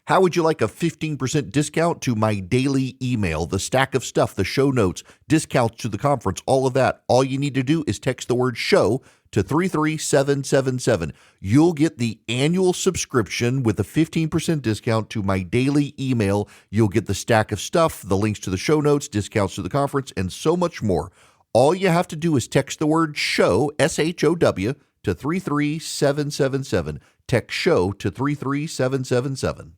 How would you like a 15% discount to my daily email, the stack of stuff, the show notes, discounts to the conference, all of that? All you need to do is text the word show to 33777. You'll get the annual subscription with a 15% discount to my daily email. You'll get the stack of stuff, the links to the show notes, discounts to the conference, and so much more. All you have to do is text the word show, SHOW, to 33777. Text show to 33777.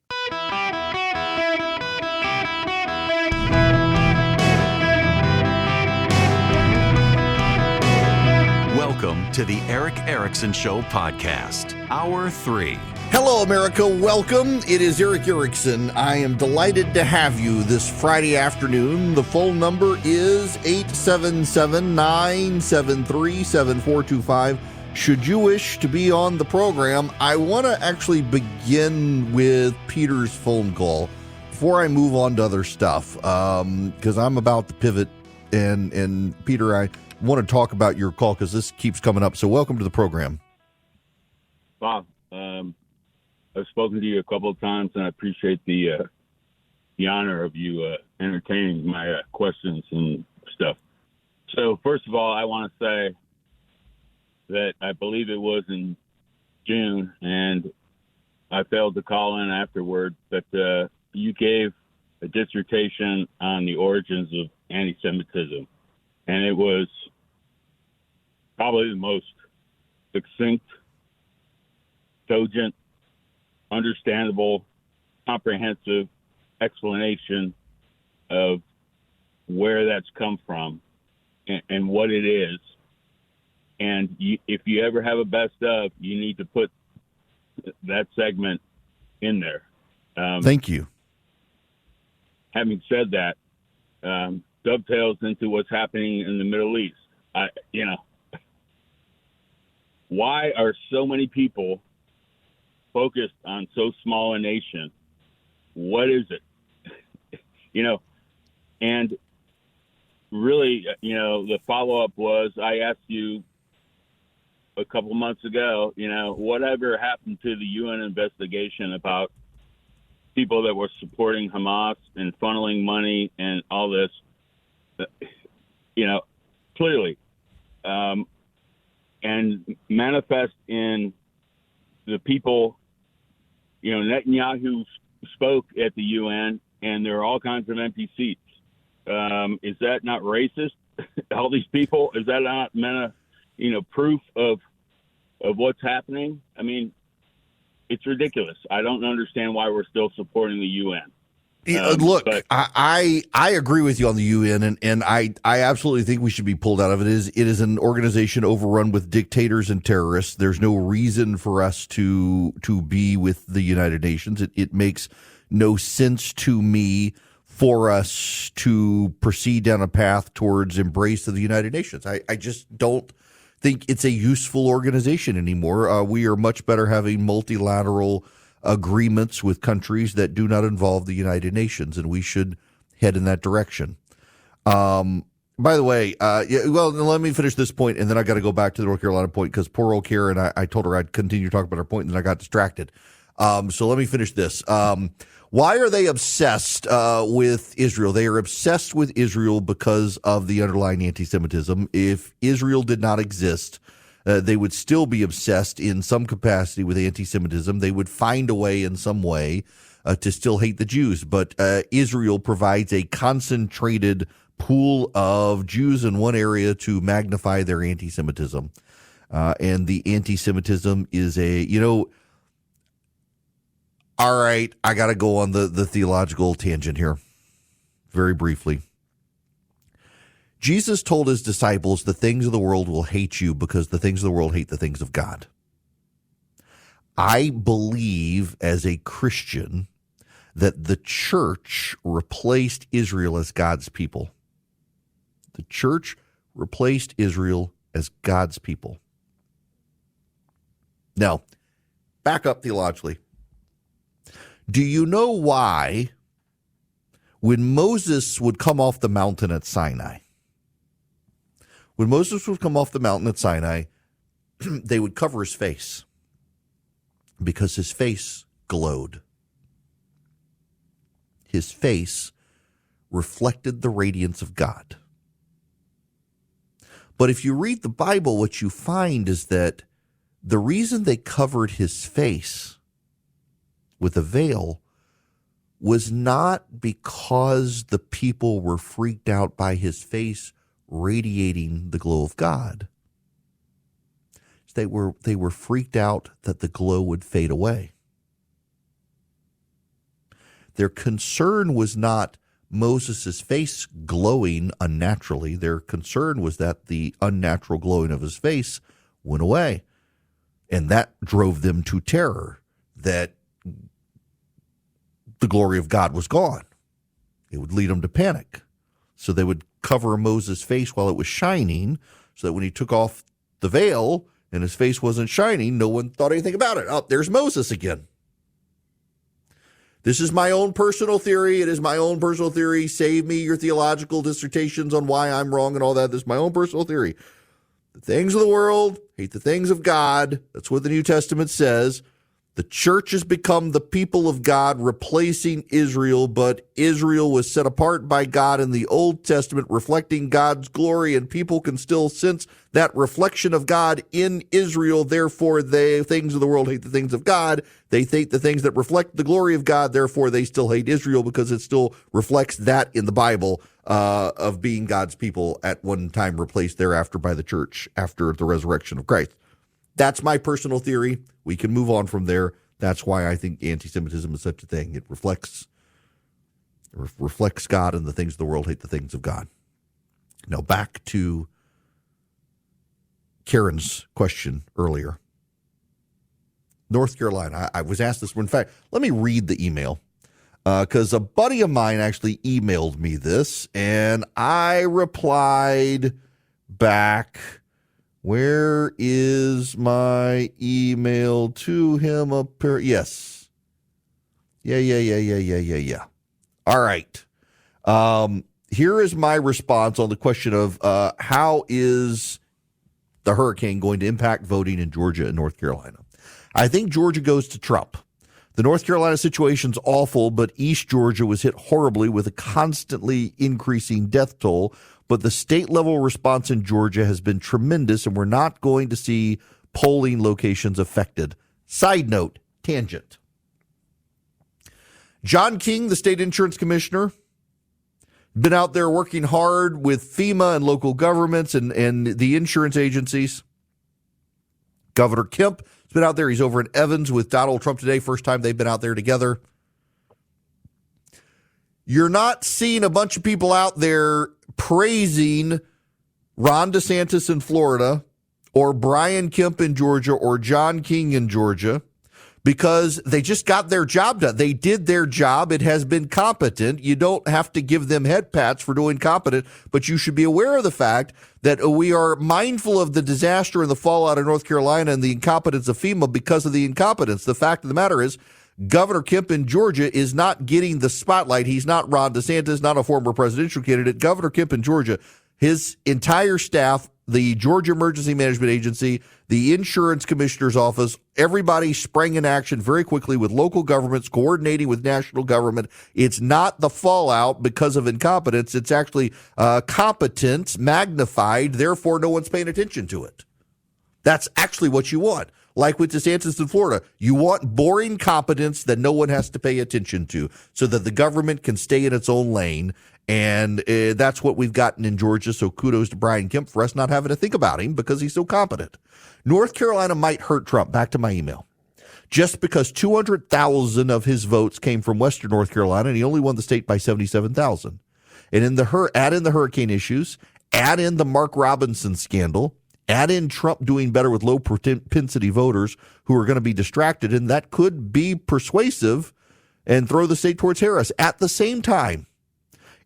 Welcome to the Eric Erickson Show podcast, Hour 3. Hello, America. Welcome. It is Eric Erickson. I am delighted to have you this Friday afternoon. The phone number is 877-973-7425. Should you wish to be on the program, I want to actually begin with Peter's phone call before I move on to other stuff, because I'm about to pivot. And Peter, I want to talk about your call because this keeps coming up. So welcome to the program. Bob, I've spoken to you a couple of times, and I appreciate the honor of you entertaining my questions and stuff. So first of all, I want to say that I believe it was in June, and I failed to call in afterward, but you gave a dissertation on the origins of anti-Semitism, and it was probably the most succinct, cogent, understandable, comprehensive explanation of where that's come from and what it is. And if you ever have a best of, you need to put that segment in there. Thank you. Having said that, dovetails into what's happening in the Middle East. Why are so many people focused on so small a nation? What is it? And really, the follow-up was I asked you a couple months ago, whatever happened to the UN investigation about people that were supporting Hamas and funneling money and all this, clearly, and manifest in the people. Netanyahu spoke at the UN, and there are all kinds of empty seats. Is that not racist? All these people, is that not proof of what's happening? I mean, it's ridiculous. I don't understand why we're still supporting the UN. Look, I agree with you on the UN, and I absolutely think we should be pulled out of it. It is an organization overrun with dictators and terrorists. There's no reason for us to be with the United Nations. It makes no sense to me for us to proceed down a path towards embrace of the United Nations. I just don't think it's a useful organization anymore. We are much better having multilateral agreements with countries that do not involve the United Nations, and we should head in that direction. By the way, let me finish this point, and then I got to go back to the North Carolina point because poor old Karen, I told her I'd continue to talk about her point, and then I got distracted. So let me finish this. Why are they obsessed with Israel? They are obsessed with Israel because of the underlying anti-Semitism. If Israel did not exist, they would still be obsessed in some capacity with anti-Semitism. They would find a way in some way to still hate the Jews. But Israel provides a concentrated pool of Jews in one area to magnify their anti-Semitism. And the anti-Semitism is all right, I got to go on the theological tangent here very briefly. Jesus told his disciples, the things of the world will hate you because the things of the world hate the things of God. I believe as a Christian that the church replaced Israel as God's people. The church replaced Israel as God's people. Now, back up theologically. Do you know why when Moses would come off the mountain at Sinai, they would cover his face because his face glowed. his face reflected the radiance of God. But if you read the Bible, what you find is that the reason they covered his face with a veil was not because the people were freaked out by his face radiating the glow of God. They were freaked out that the glow would fade away. Their concern was not Moses' face glowing unnaturally. Their concern was that the unnatural glowing of his face went away. And that drove them to terror, that the glory of God was gone. It would lead them to panic. So they would cover Moses' face while it was shining, so that when he took off the veil and his face wasn't shining, no one thought anything about it. Oh, there's Moses again. This is my own personal theory. It is my own personal theory. Save me your theological dissertations on why I'm wrong and all that. This is my own personal theory. The things of the world hate the things of God. That's what the New Testament says. The church has become the people of God, replacing Israel, but Israel was set apart by God in the Old Testament, reflecting God's glory, and people can still sense that reflection of God in Israel. Therefore, the things of the world hate the things of God. They hate the things that reflect the glory of God. Therefore, they still hate Israel because it still reflects that in the Bible of being God's people at one time replaced thereafter by the church after the resurrection of Christ. That's my personal theory. We can move on from there. That's why I think anti-Semitism is such a thing. It reflects God, and the things of the world hate the things of God. Now back to Karen's question earlier. North Carolina. I was asked this one. In fact, let me read the email because a buddy of mine actually emailed me this, and I replied back. Where is my email to him? Yes. Yeah. All right. Here is my response on the question of how is the hurricane going to impact voting in Georgia and North Carolina. I think Georgia goes to Trump. The North Carolina situation's awful, but East Georgia was hit horribly with a constantly increasing death toll. But the state-level response in Georgia has been tremendous, and we're not going to see polling locations affected. Side note, tangent. John King, the state insurance commissioner, been out there working hard with FEMA and local governments and the insurance agencies. Governor Kemp has been out there. He's over in Evans with Donald Trump today. First time they've been out there together. You're not seeing a bunch of people out there praising Ron DeSantis in Florida or Brian Kemp in Georgia or John King in Georgia because they just got their job done. They did their job. It has been competent. You don't have to give them head pats for doing competent, but you should be aware of the fact that we are mindful of the disaster and the fallout of North Carolina and the incompetence of FEMA because of the incompetence. The fact of the matter is, Governor Kemp in Georgia is not getting the spotlight. He's not Ron DeSantis, not a former presidential candidate. Governor Kemp in Georgia, his entire staff, the Georgia Emergency Management Agency, the insurance commissioner's office, everybody sprang in action very quickly with local governments coordinating with national government. It's not the fallout because of incompetence. It's actually competence magnified. Therefore, no one's paying attention to it. That's actually what you want. Like with DeSantis in Florida, you want boring competence that no one has to pay attention to so that the government can stay in its own lane. And that's what we've gotten in Georgia. So kudos to Brian Kemp for us not having to think about him because he's so competent. North Carolina might hurt Trump. Back to my email. Just because 200,000 of his votes came from Western North Carolina, and he only won the state by 77,000. And add in the hurricane issues, add in the Mark Robinson scandal, add in Trump doing better with low propensity voters who are going to be distracted, and that could be persuasive and throw the state towards Harris. At the same time,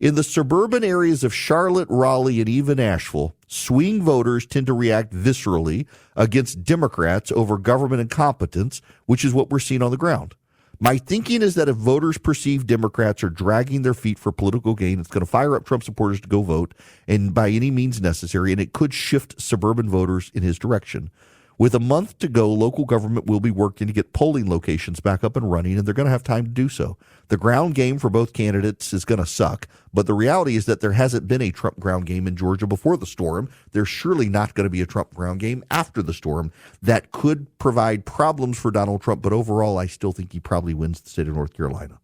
in the suburban areas of Charlotte, Raleigh, and even Asheville, swing voters tend to react viscerally against Democrats over government incompetence, which is what we're seeing on the ground. My thinking is that if voters perceive Democrats are dragging their feet for political gain, it's going to fire up Trump supporters to go vote, and by any means necessary, and it could shift suburban voters in his direction. With a month to go, local government will be working to get polling locations back up and running, and they're going to have time to do so. The ground game for both candidates is going to suck, but the reality is that there hasn't been a Trump ground game in Georgia before the storm. There's surely not going to be a Trump ground game after the storm. That could provide problems for Donald Trump, but overall, I still think he probably wins the state of North Carolina.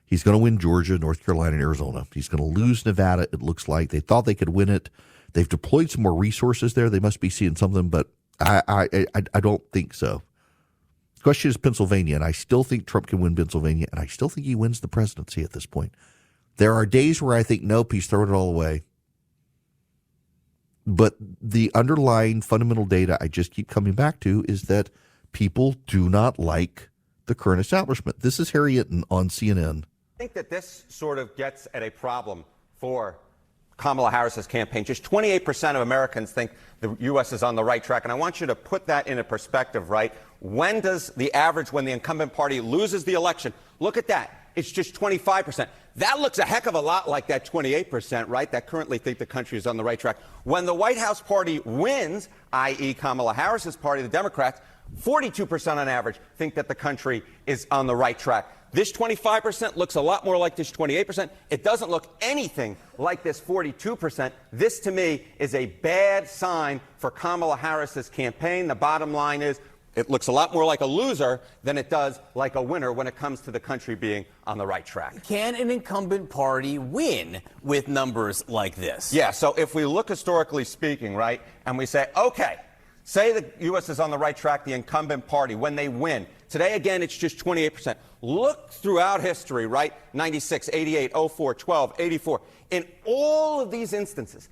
He's going to win Georgia, North Carolina, and Arizona. He's going to lose Nevada, it looks like. They thought they could win it. They've deployed some more resources there. They must be seeing something, but I don't think so. The question is Pennsylvania, and I still think Trump can win Pennsylvania, and I still think he wins the presidency at this point. There are days where I think, nope, he's throwing it all away. But the underlying fundamental data I just keep coming back to is that people do not like the current establishment. This is Harry Itten on CNN. I think that this sort of gets at a problem for Kamala Harris's campaign. Just 28% of Americans think the U.S. is on the right track. And I want you to put that into perspective, right? When does the average, when the incumbent party loses the election, look at that. It's just 25%. That looks a heck of a lot like that 28%, right, that currently think the country is on the right track. When the White House party wins, i.e. Kamala Harris's party, the Democrats, 42% on average think that the country is on the right track. This 25% looks a lot more like this 28%. It doesn't look anything like this 42%. This, to me, is a bad sign for Kamala Harris's campaign. The bottom line is it looks a lot more like a loser than it does like a winner when it comes to the country being on the right track. Can an incumbent party win with numbers like this? Yeah, so if we look historically speaking, right, and we say, okay, say the U.S. is on the right track, the incumbent party, when they win. Today, again, it's just 28%. Look throughout history, right? 96, 88, 04, 12, 84. In all of these instances,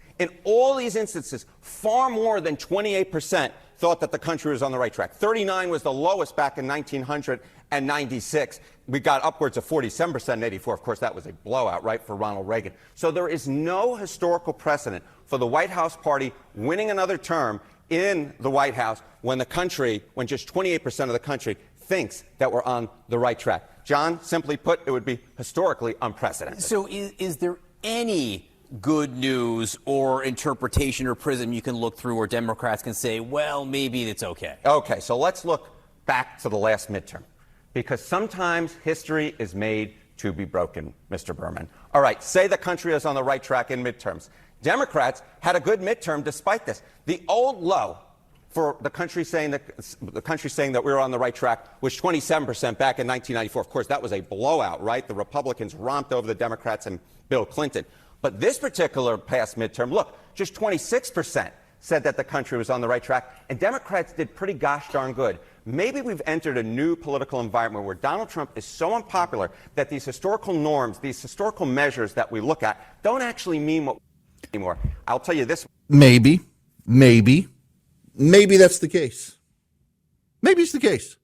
far more than 28% thought that the country was on the right track. 39 was the lowest back in 1996. We got upwards of 47% in 84. Of course, that was a blowout, right, for Ronald Reagan. So there is no historical precedent for the White House party winning another term in the White House when just 28% of the country thinks that we're on the right track. John, simply put, it would be historically unprecedented. So is there any good news or interpretation or prism you can look through where Democrats can say, well, maybe it's okay? Okay, so let's look back to the last midterm, because sometimes history is made to be broken, Mr. Berman. All right, say the country is on the right track in midterms. Democrats had a good midterm despite this. The old low for the country saying that we were on the right track was 27% back in 1994. Of course, that was a blowout, right? The Republicans romped over the Democrats and Bill Clinton. But this particular past midterm, look, just 26% said that the country was on the right track, and Democrats did pretty gosh darn good. Maybe we've entered a new political environment where Donald Trump is so unpopular that these historical norms, these historical measures that we look at don't actually mean what anymore. I'll tell you this. Maybe that's the case. Maybe it's the case.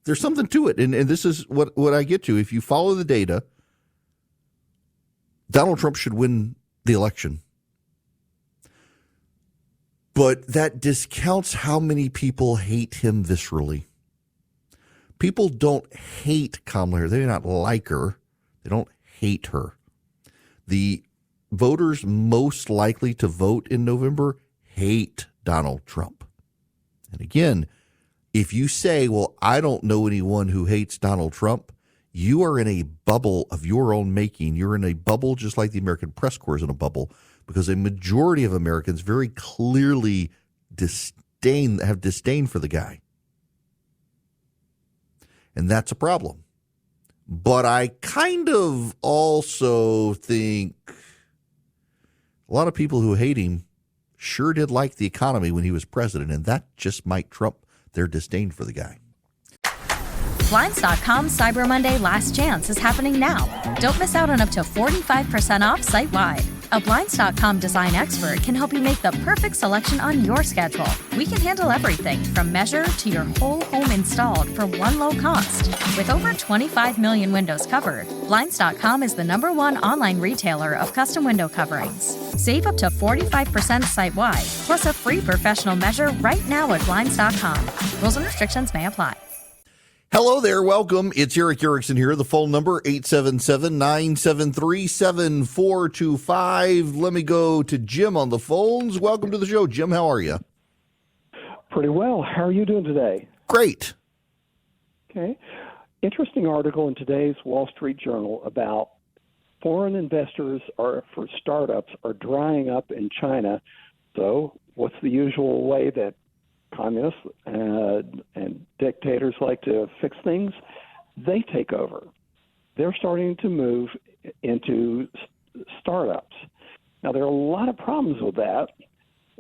There's something to it. And this is what I get to. If you follow the data, Donald Trump should win the election. But that discounts how many people hate him viscerally. People don't hate Kamala Harris. They do not like her. They don't hate her. The voters most likely to vote in November hate Donald Trump. And again, if you say, well, I don't know anyone who hates Donald Trump, you are in a bubble of your own making. You're in a bubble just like the American press corps is in a bubble, because a majority of Americans very clearly have disdain for the guy. And that's a problem. But I kind of also think a lot of people who hate him sure did like the economy when he was president, and that just might trump their disdain for the guy. Blinds.com Cyber Monday Last Chance is happening now. Don't miss out on up to 45% off site-wide. A Blinds.com design expert can help you make the perfect selection on your schedule. We can handle everything from measure to your whole home installed for one low cost. With over 25 million windows covered, Blinds.com is the #1 online retailer of custom window coverings. Save up to 45% site-wide, plus a free professional measure right now at Blinds.com. Rules and restrictions may apply. Hello there. Welcome. It's Eric Erickson here. The phone number, 877-973-7425. Let me go to Jim on the phones. Welcome to the show. Jim, how are you? Pretty well. How are you doing today? Great. Okay. Interesting article in today's Wall Street Journal about foreign investors for startups are drying up in China. So what's the usual way that communists and dictators like to fix things? They take over. They're starting to move into startups. Now, there are a lot of problems with that,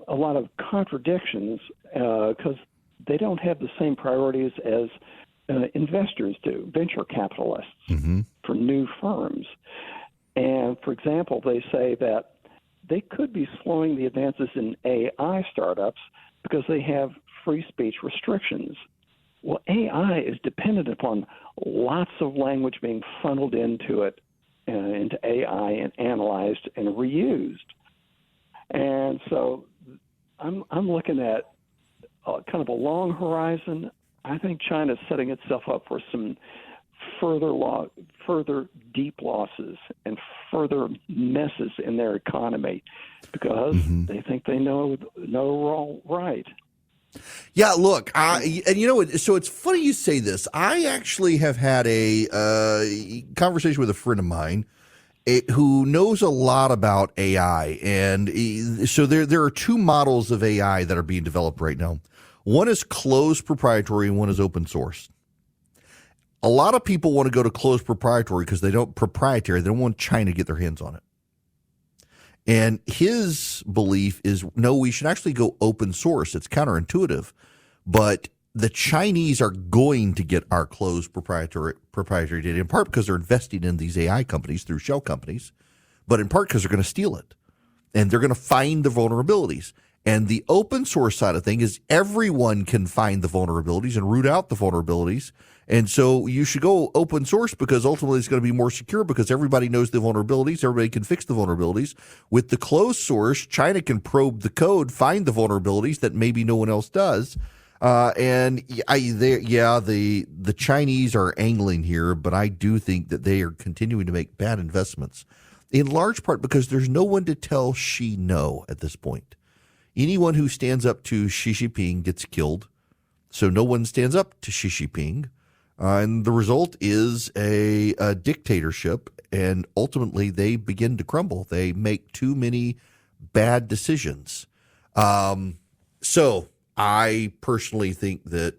a lot of contradictions, because they don't have the same priorities as investors do, venture capitalists for new firms. And, for example, they say that they could be slowing the advances in AI startups because they have free speech restrictions. Well, AI is dependent upon lots of language being funneled into it, into AI, and analyzed and reused. And so I'm looking at kind of a long horizon. I think China's setting itself up for some further deep losses and further messes in their economy because they think they know all right. Yeah, look, and you know, so it's funny you say this. I actually have had a conversation with a friend of mine who knows a lot about AI, and so there are two models of AI that are being developed right now. One is closed proprietary, and one is open source. A lot of people want to go to closed proprietary because they don't want China to get their hands on it. And his belief is, no, we should actually go open source. It's counterintuitive, but the Chinese are going to get our closed proprietary data, in part because they're investing in these AI companies through shell companies, but in part because they're going to steal it. And they're going to find the vulnerabilities. And the open source side of things is everyone can find the vulnerabilities and root out the vulnerabilities. And so you should go open source because ultimately it's going to be more secure because everybody knows the vulnerabilities. Everybody can fix the vulnerabilities. With the closed source, China can probe the code, find the vulnerabilities that maybe no one else does. The Chinese are angling here, but I do think that they are continuing to make bad investments, in large part because there's no one to tell Xi no at this point. Anyone who stands up to Xi Jinping gets killed, so no one stands up to Xi Jinping. And the result is a dictatorship, and ultimately they begin to crumble. They make too many bad decisions. So I personally think that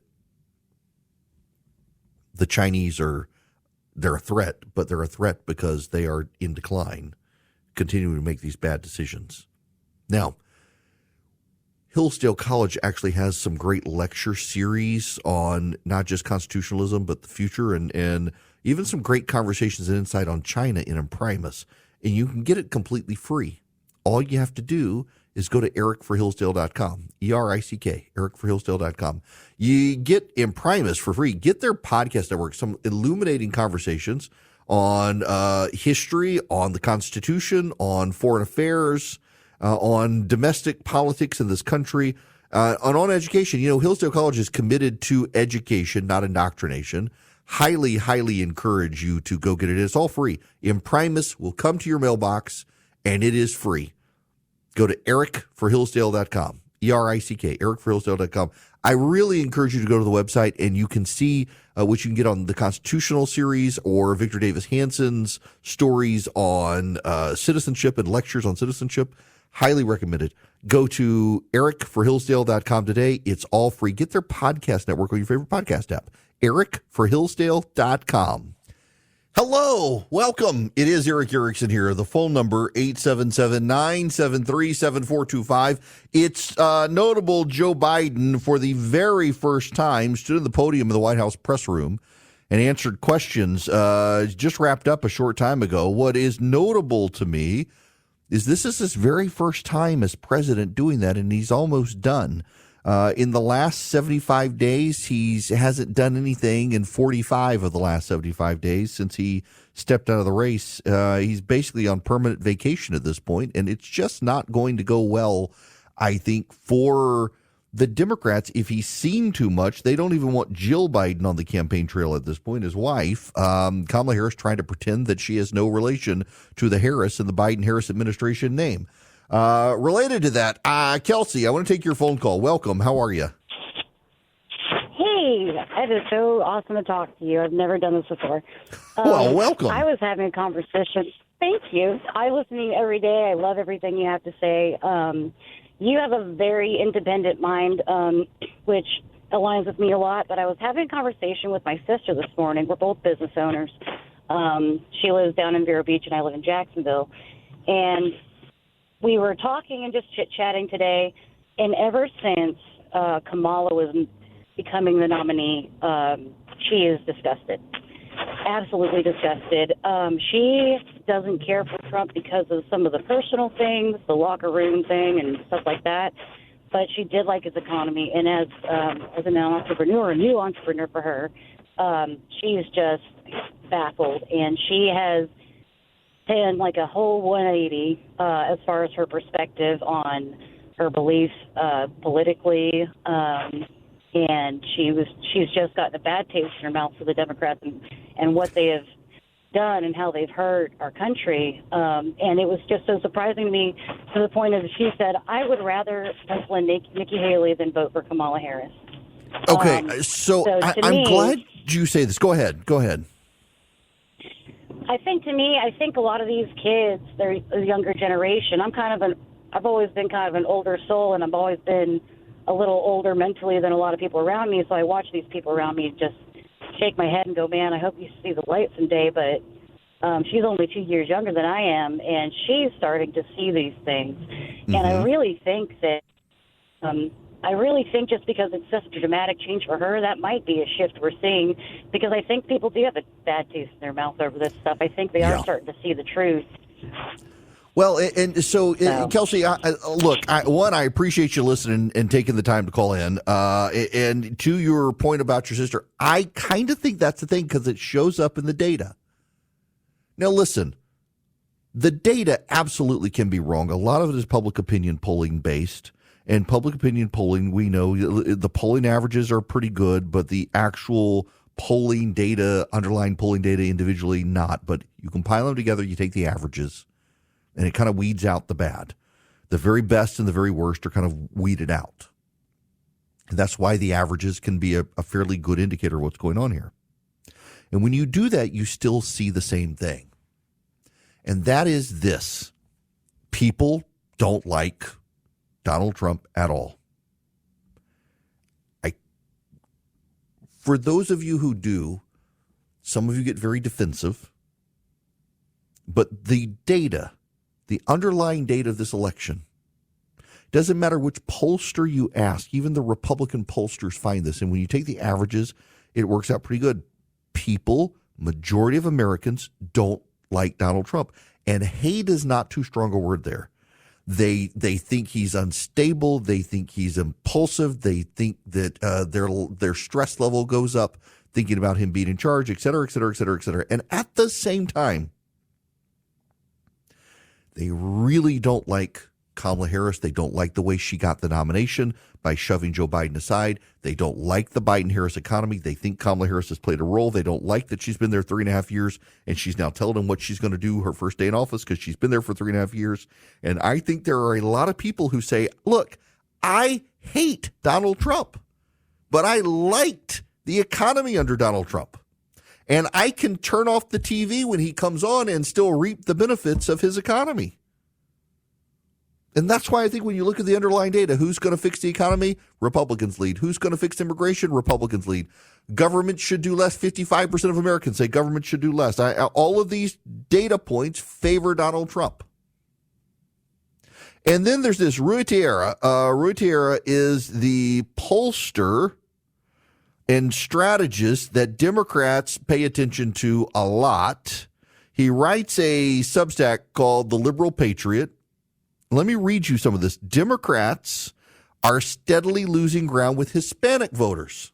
the Chinese they're a threat, but they're a threat because they are in decline, continuing to make these bad decisions. Now, Hillsdale College actually has some great lecture series on not just constitutionalism, but the future, and even some great conversations and insight on China in Imprimis. And you can get it completely free. All you have to do is go to ericforhillsdale.com, ERICK, ericforhillsdale.com. You get Imprimis for free. Get their podcast network, some illuminating conversations on history, on the Constitution, on foreign affairs, on domestic politics in this country, on education. You know, Hillsdale College is committed to education, not indoctrination. Highly, highly encourage you to go get it. It's all free. Imprimis will come to your mailbox, and it is free. Go to ericforhillsdale.com, ERICK, ericforhillsdale.com. I really encourage you to go to the website, and you can see what you can get on the Constitutional series or Victor Davis Hanson's stories on citizenship and lectures on citizenship. Highly recommended. Go to ericforhillsdale.com today. It's all free. Get their podcast network on your favorite podcast app. ericforhillsdale.com. Hello. Welcome. It is Eric Erickson here. The phone number, 877-973-7425. It's notable Joe Biden, for the very first time, stood at the podium of the White House press room and answered questions. Just wrapped up a short time ago. What is notable to me is this is his very first time as president doing that, and he's almost done. In the last 75 days, he hasn't done anything in 45 of the last 75 days since he stepped out of the race. He's basically on permanent vacation at this point, and it's just not going to go well, I think, for the Democrats, if he's seen too much, they don't even want Jill Biden on the campaign trail at this point. His wife, Kamala Harris, trying to pretend that she has no relation to the Harris and the Biden-Harris administration name. Related to that, Kelsey, I want to take your phone call. Welcome. How are you? Hey, it is so awesome to talk to you. I've never done this before. Well, welcome. I was having a conversation. Thank you. I listen to you every day. I love everything you have to say. You have a very independent mind, which aligns with me a lot. But I was having a conversation with my sister this morning. We're both business owners. She lives down in Vero Beach, and I live in Jacksonville. And we were talking and just chit-chatting today. And ever since Kamala was becoming the nominee, she is disgusted. Absolutely disgusted. She doesn't care for Trump because of some of the personal things, the locker room thing and stuff like that. But she did like his economy. And as an entrepreneur, a new entrepreneur for her, she's just baffled. And she has taken like a whole 180 as far as her perspective on her beliefs politically. And she's just gotten a bad taste in her mouth for the Democrats and what they have done and how they've hurt our country. And it was just so surprising to me to the point of she said, I would rather pencil in Nikki Haley than vote for Kamala Harris. Okay, so I'm glad you say this. Go ahead. I think a lot of these kids, they're a younger generation. I've always been kind of an older soul, and I've always been a little older mentally than a lot of people around me. So I watch these people around me just shake my head and go, man, I hope you see the light someday. But she's only 2 years younger than I am, and she's starting to see these things. Mm-hmm. And I really think that just because it's such a dramatic change for her, that might be a shift we're seeing, because I think people do have a bad taste in their mouth over this stuff. I think they are starting to see the truth. Well, and so Kelsey, I appreciate you listening and taking the time to call in. And to your point about your sister, I kind of think that's the thing, because it shows up in the data. Now, listen, the data absolutely can be wrong. A lot of it is public opinion polling based. And public opinion polling, we know the polling averages are pretty good, but the actual polling data, underlying polling data individually, not. But you compile them together, you take the averages, and it kind of weeds out the bad. The very best and the very worst are kind of weeded out. And that's why the averages can be a fairly good indicator of what's going on here. And when you do that, you still see the same thing. And that is this. People don't like Donald Trump at all. For those of you who do, some of you get very defensive. But the data, the underlying data of this election, doesn't matter which pollster you ask. Even the Republican pollsters find this. And when you take the averages, it works out pretty good. People, majority of Americans, don't like Donald Trump. And hate is not too strong a word there. They think he's unstable. They think he's impulsive. They think that their stress level goes up thinking about him being in charge, et cetera, et cetera, et cetera, et cetera. And at the same time, they really don't like Kamala Harris. They don't like the way she got the nomination by shoving Joe Biden aside. They don't like the Biden-Harris economy. They think Kamala Harris has played a role. They don't like that she's been there 3.5 years and she's now telling them what she's going to do her first day in office because she's been there for 3.5 years. And I think there are a lot of people who say, look, I hate Donald Trump, but I liked the economy under Donald Trump. And I can turn off the TV when he comes on and still reap the benefits of his economy. And that's why I think when you look at the underlying data, who's going to fix the economy? Republicans lead. Who's going to fix immigration? Republicans lead. Government should do less. 55% of Americans say government should do less. All of these data points favor Donald Trump. And then there's this Rui Tierra. Rui Tierra is the pollster and strategist that Democrats pay attention to a lot. He writes a Substack called The Liberal Patriot. Let me read you some of this. Democrats are steadily losing ground with Hispanic voters.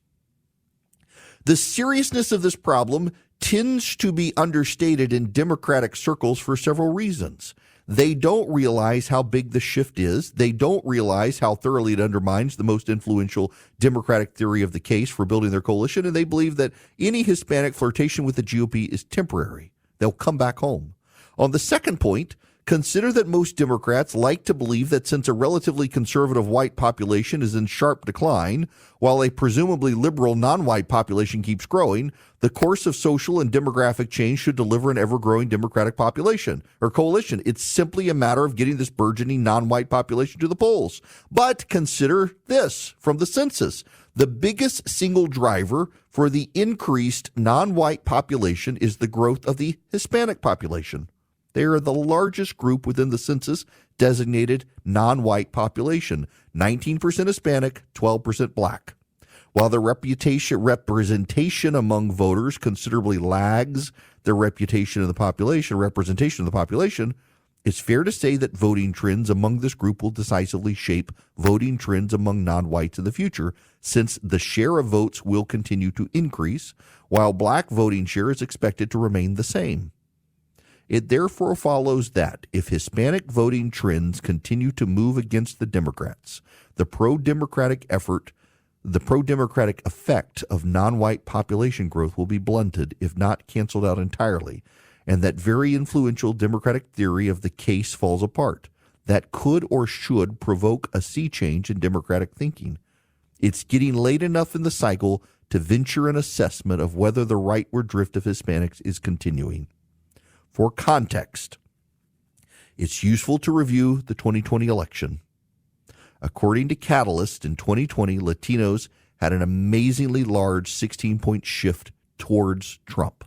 The seriousness of this problem tends to be understated in Democratic circles for several reasons. They don't realize how big the shift is. They don't realize how thoroughly it undermines the most influential Democratic theory of the case for building their coalition, and they believe that any Hispanic flirtation with the GOP is temporary. They'll come back home. On the second point, consider that most Democrats like to believe that since a relatively conservative white population is in sharp decline, while a presumably liberal non-white population keeps growing, the course of social and demographic change should deliver an ever-growing Democratic population or coalition. It's simply a matter of getting this burgeoning non-white population to the polls. But consider this from the census. The biggest single driver for the increased non-white population is the growth of the Hispanic population. They are the largest group within the census designated non-white population, 19% Hispanic, 12% black. While the representation among voters considerably lags their representation of the population, it's fair to say that voting trends among this group will decisively shape voting trends among non-whites in the future, since the share of votes will continue to increase, while black voting share is expected to remain the same. It therefore follows that if Hispanic voting trends continue to move against the Democrats, the pro-democratic effect of non-white population growth will be blunted, if not canceled out entirely, and that very influential Democratic theory of the case falls apart. That could or should provoke a sea change in Democratic thinking. It's getting late enough in the cycle to venture an assessment of whether the rightward drift of Hispanics is continuing. For context, it's useful to review the 2020 election. According to Catalyst, in 2020, Latinos had an amazingly large 16-point shift towards Trump.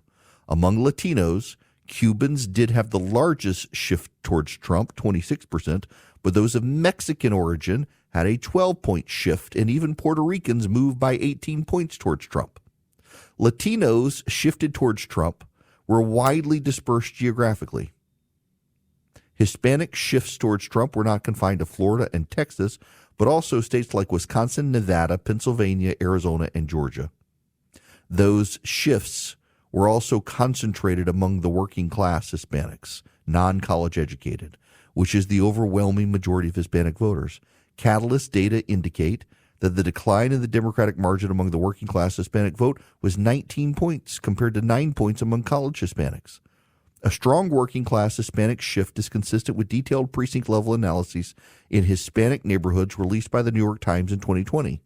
Among Latinos, Cubans did have the largest shift towards Trump, 26%, but those of Mexican origin had a 12-point shift, and even Puerto Ricans moved by 18 points towards Trump. Latinos shifted towards Trump were widely dispersed geographically. Hispanic shifts towards Trump were not confined to Florida and Texas, but also states like Wisconsin, Nevada, Pennsylvania, Arizona, and Georgia. Those shifts were also concentrated among the working class Hispanics, non-college educated, which is the overwhelming majority of Hispanic voters. Catalyst data indicate that the decline in the Democratic margin among the working class Hispanic vote was 19 points compared to 9 points among college Hispanics. A strong working class Hispanic shift is consistent with detailed precinct level analyses in Hispanic neighborhoods released by the New York Times in 2020.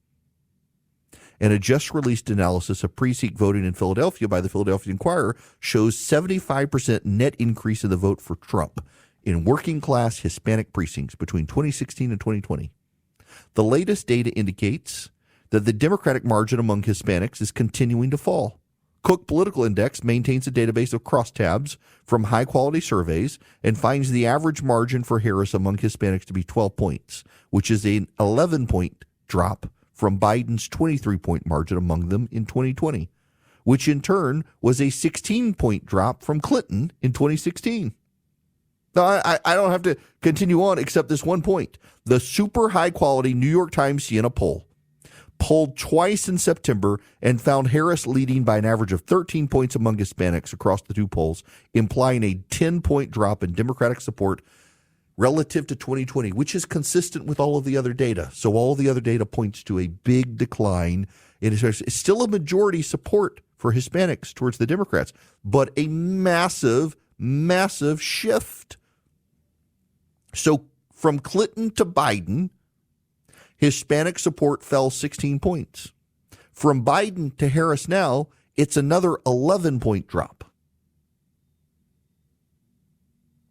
And a just released analysis of precinct voting in Philadelphia by the Philadelphia Inquirer shows 75% net increase in the vote for Trump in working class Hispanic precincts between 2016 and 2020. The latest data indicates that the Democratic margin among Hispanics is continuing to fall. Cook Political Index maintains a database of crosstabs from high-quality surveys and finds the average margin for Harris among Hispanics to be 12 points, which is an 11-point drop from Biden's 23-point margin among them in 2020, which in turn was a 16-point drop from Clinton in 2016. Now, I don't have to continue on except this one point. The super high-quality New York Times Siena poll polled twice in September and found Harris leading by an average of 13 points among Hispanics across the two polls, implying a 10-point drop in Democratic support relative to 2020, which is consistent with all of the other data. So all of the other data points to a big decline. It's still a majority support for Hispanics towards the Democrats, but a massive, massive shift. So from Clinton to Biden, Hispanic support fell 16 points. From Biden to Harris now, it's another 11-point drop.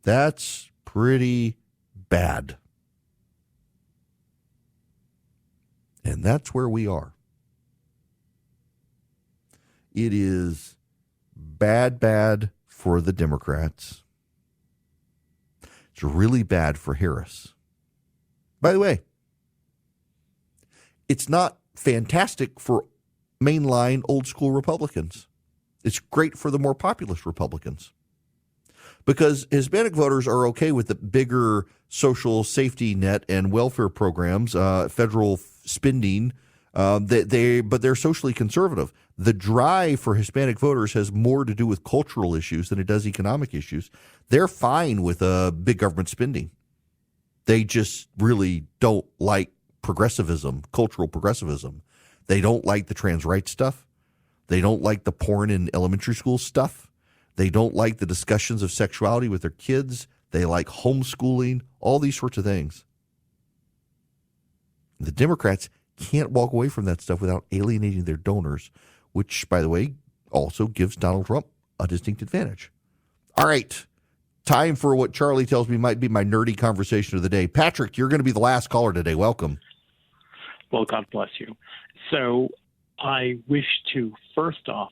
That's pretty bad. And that's where we are. It is bad for the Democrats. It's really bad for Harris. By the way, it's not fantastic for mainline old school Republicans. It's great for the more populist Republicans because Hispanic voters are okay with the bigger social safety net and welfare programs, federal spending But they're socially conservative. The drive for Hispanic voters has more to do with cultural issues than it does economic issues. They're fine with big government spending. They just really don't like progressivism, cultural progressivism. They don't like the trans rights stuff. They don't like the porn in elementary school stuff. They don't like the discussions of sexuality with their kids. They like homeschooling, all these sorts of things. The Democrats can't walk away from that stuff without alienating their donors, which, by the way, also gives Donald Trump a distinct advantage. All right. Time for what Charlie tells me might be my nerdy conversation of the day. Patrick, you're going to be the last caller today. Welcome. Well, God bless you. So I wish to, first off,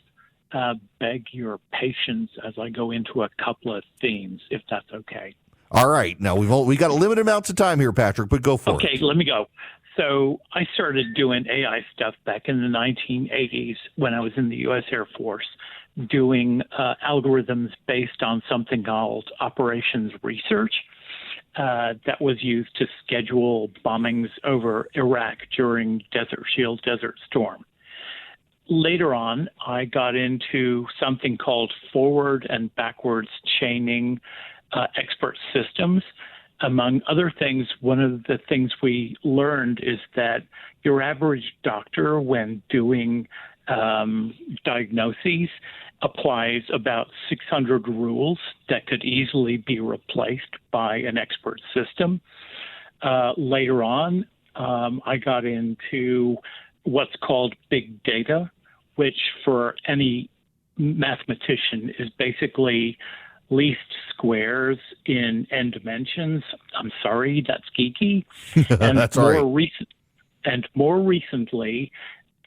beg your patience as I go into a couple of themes, if that's okay. All right. Now, we got a limited amounts of time here, Patrick, but go for it. Okay, let me go. So I started doing AI stuff back in the 1980s when I was in the U.S. Air Force, doing algorithms based on something called operations research that was used to schedule bombings over Iraq during Desert Shield, Desert Storm. Later on, I got into something called forward and backwards chaining expert systems. Among other things, one of the things we learned is that your average doctor, when doing diagnoses, applies about 600 rules that could easily be replaced by an expert system. Later on, I got into what's called big data, which for any mathematician is basically least squares in n dimensions. I'm sorry, that's geeky. And that's all right. And more recently,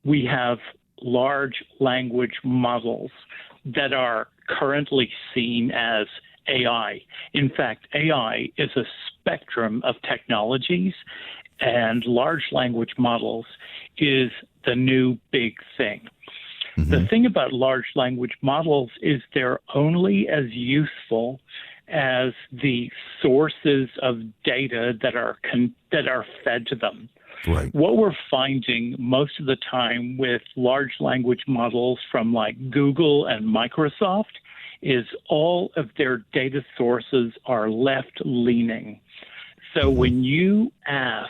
we have large language models that are currently seen as AI. In fact, AI is a spectrum of technologies, and large language models is the new big thing. The thing about large language models is they're only as useful as the sources of data that are fed to them. Right. What we're finding most of the time with large language models from like Google and Microsoft is all of their data sources are left-leaning. So when you ask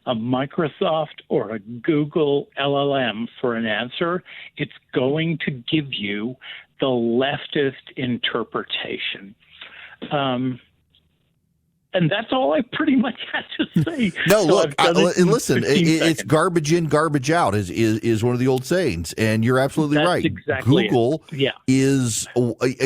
a Microsoft or a Google LLM for an answer, it's going to give you the leftist interpretation. And that's all I pretty much had to say. No, so look, listen, it's seconds. garbage in, garbage out is one of the old sayings, and you're absolutely That's right. exactly Google it. is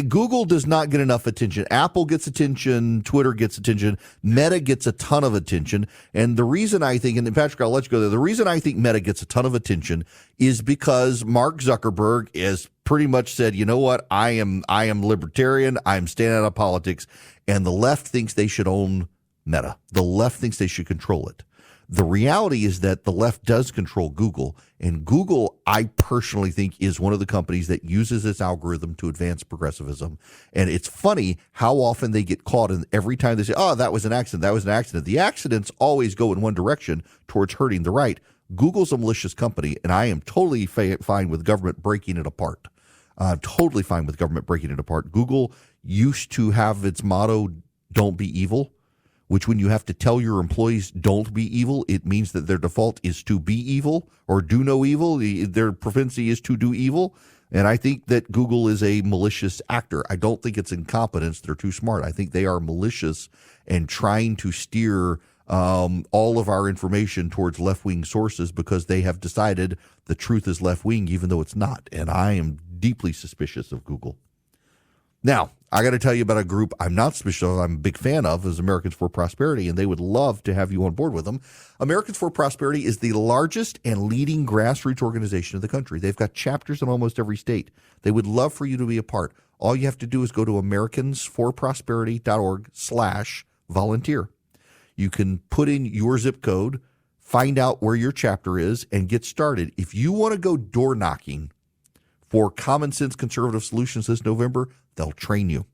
Google does not get enough attention. Apple gets attention, Twitter gets attention, Meta gets a ton of attention, and the reason I think, and Patrick, I'll let you go there. The reason I think Meta gets a ton of attention is because Mark Zuckerberg is pretty much said, you know what, I am libertarian, I'm standing out of politics, and the left thinks they should own Meta. The left thinks they should control it. The reality is that the left does control Google, and Google, I personally think, is one of the companies that uses its algorithm to advance progressivism. And it's funny how often they get caught, and every time they say, oh, that was an accident, that was an accident. The accidents always go in one direction, towards hurting the right. Google's a malicious company, and I am totally fine with government breaking it apart. Totally fine with government breaking it apart. Google used to have its motto, don't be evil, which when you have to tell your employees don't be evil, it means that their default is to be evil or do no evil. Their propensity is to do evil. And I think that Google is a malicious actor. I don't think it's incompetence. They're too smart. I think they are malicious and trying to steer all of our information towards left-wing sources because they have decided the truth is left-wing, even though it's not. And I am deeply suspicious of Google. Now, I got to tell you about a group I'm not suspicious of, I'm a big fan of, is Americans for Prosperity, and they would love to have you on board with them. Americans for Prosperity is the largest and leading grassroots organization in the country. They've got chapters in almost every state. They would love for you to be a part. All you have to do is go to americansforprosperity.org/volunteer. You can put in your zip code, find out where your chapter is, and get started. If you want to go door knocking for common sense conservative solutions this November, they'll train you.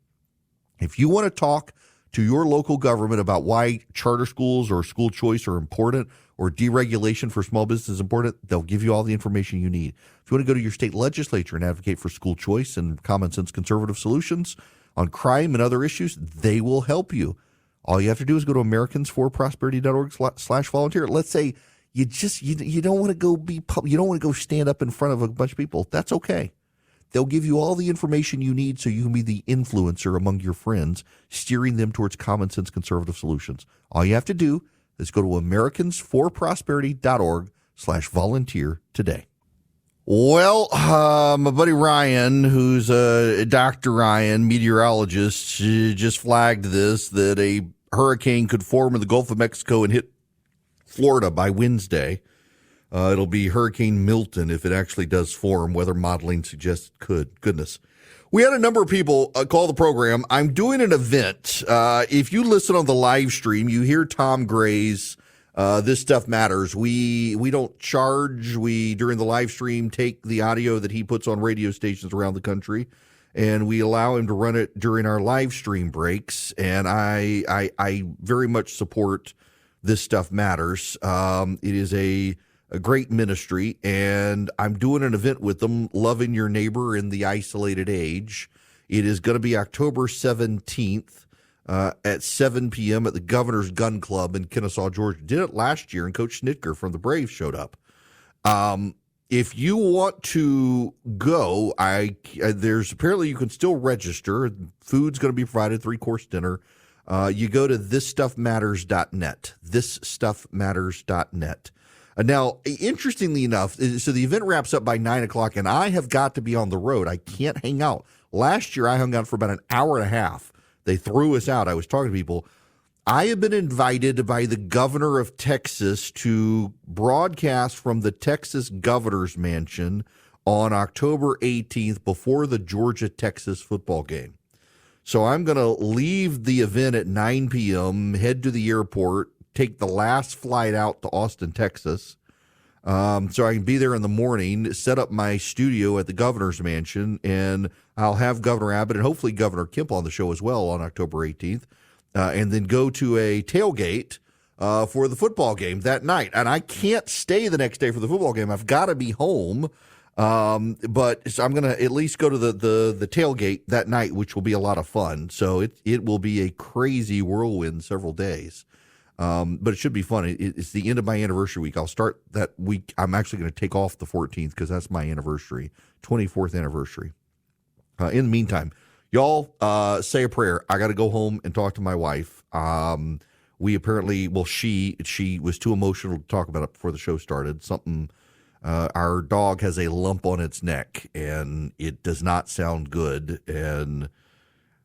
If you want to talk to your local government about why charter schools or school choice are important or deregulation for small business is important, they'll give you all the information you need. If you want to go to your state legislature and advocate for school choice and common sense conservative solutions on crime and other issues, they will help you. All you have to do is go to americansforprosperity.org/volunteer. Let's say you don't want to go you don't want to go stand up in front of a bunch of people. That's okay. They'll give you all the information you need so you can be the influencer among your friends, steering them towards common sense conservative solutions. All you have to do is go to americansforprosperity.org/volunteer today. Well, my buddy Ryan, who's Dr. Ryan, meteorologist, just flagged that a hurricane could form in the Gulf of Mexico and hit Florida by Wednesday. It'll be Hurricane Milton if it actually does form. Weather modeling suggests it could. Goodness. We had a number of people call the program. I'm doing an event. If you listen on the live stream, you hear Tom Gray's This Stuff Matters. We don't charge. We, during the live stream, take the audio that he puts on radio stations around the country, and we allow him to run it during our live stream breaks. And I very much support This Stuff Matters. It is a great ministry, and I'm doing an event with them, Loving Your Neighbor in the Isolated Age. It is going to be October 17th at 7 p.m. at the Governor's Gun Club in Kennesaw, Georgia. Did it last year, and Coach Schnitker from the Braves showed up. If you want to go, there's apparently you can still register. Food's going to be provided, 3-course dinner. You go to thisstuffmatters.net, thisstuffmatters.net. Now, interestingly enough, so the event wraps up by 9 o'clock, and I have got to be on the road. I can't hang out. Last year, I hung out for about an hour and a half. They threw us out. I was talking to people. I have been invited by the governor of Texas to broadcast from the Texas governor's mansion on October 18th before the Georgia-Texas football game. So I'm going to leave the event at 9 p.m., head to the airport, take the last flight out to Austin, Texas, so I can be there in the morning, set up my studio at the governor's mansion, and I'll have Governor Abbott and hopefully Governor Kemp on the show as well on October 18th, and then go to a tailgate for the football game that night. And I can't stay the next day for the football game. I've got to be home, but so I'm going to at least go to the tailgate that night, which will be a lot of fun. So it will be a crazy whirlwind several days. But it should be fun. It's the end of my anniversary week. I'll start that week. I'm actually going to take off the 14th because that's my anniversary, 24th anniversary. In the meantime, y'all say a prayer. I got to go home and talk to my wife. We apparently, well, she was too emotional to talk about it before the show started. Something, our dog has a lump on its neck, and it does not sound good. And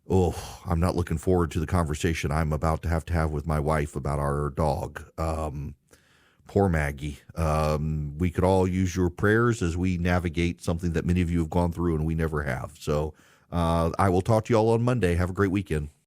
I'm not looking forward to the conversation I'm about to have with my wife about our dog. Poor Maggie. We could all use your prayers as we navigate something that many of you have gone through and we never have. So I will talk to you all on Monday. Have a great weekend.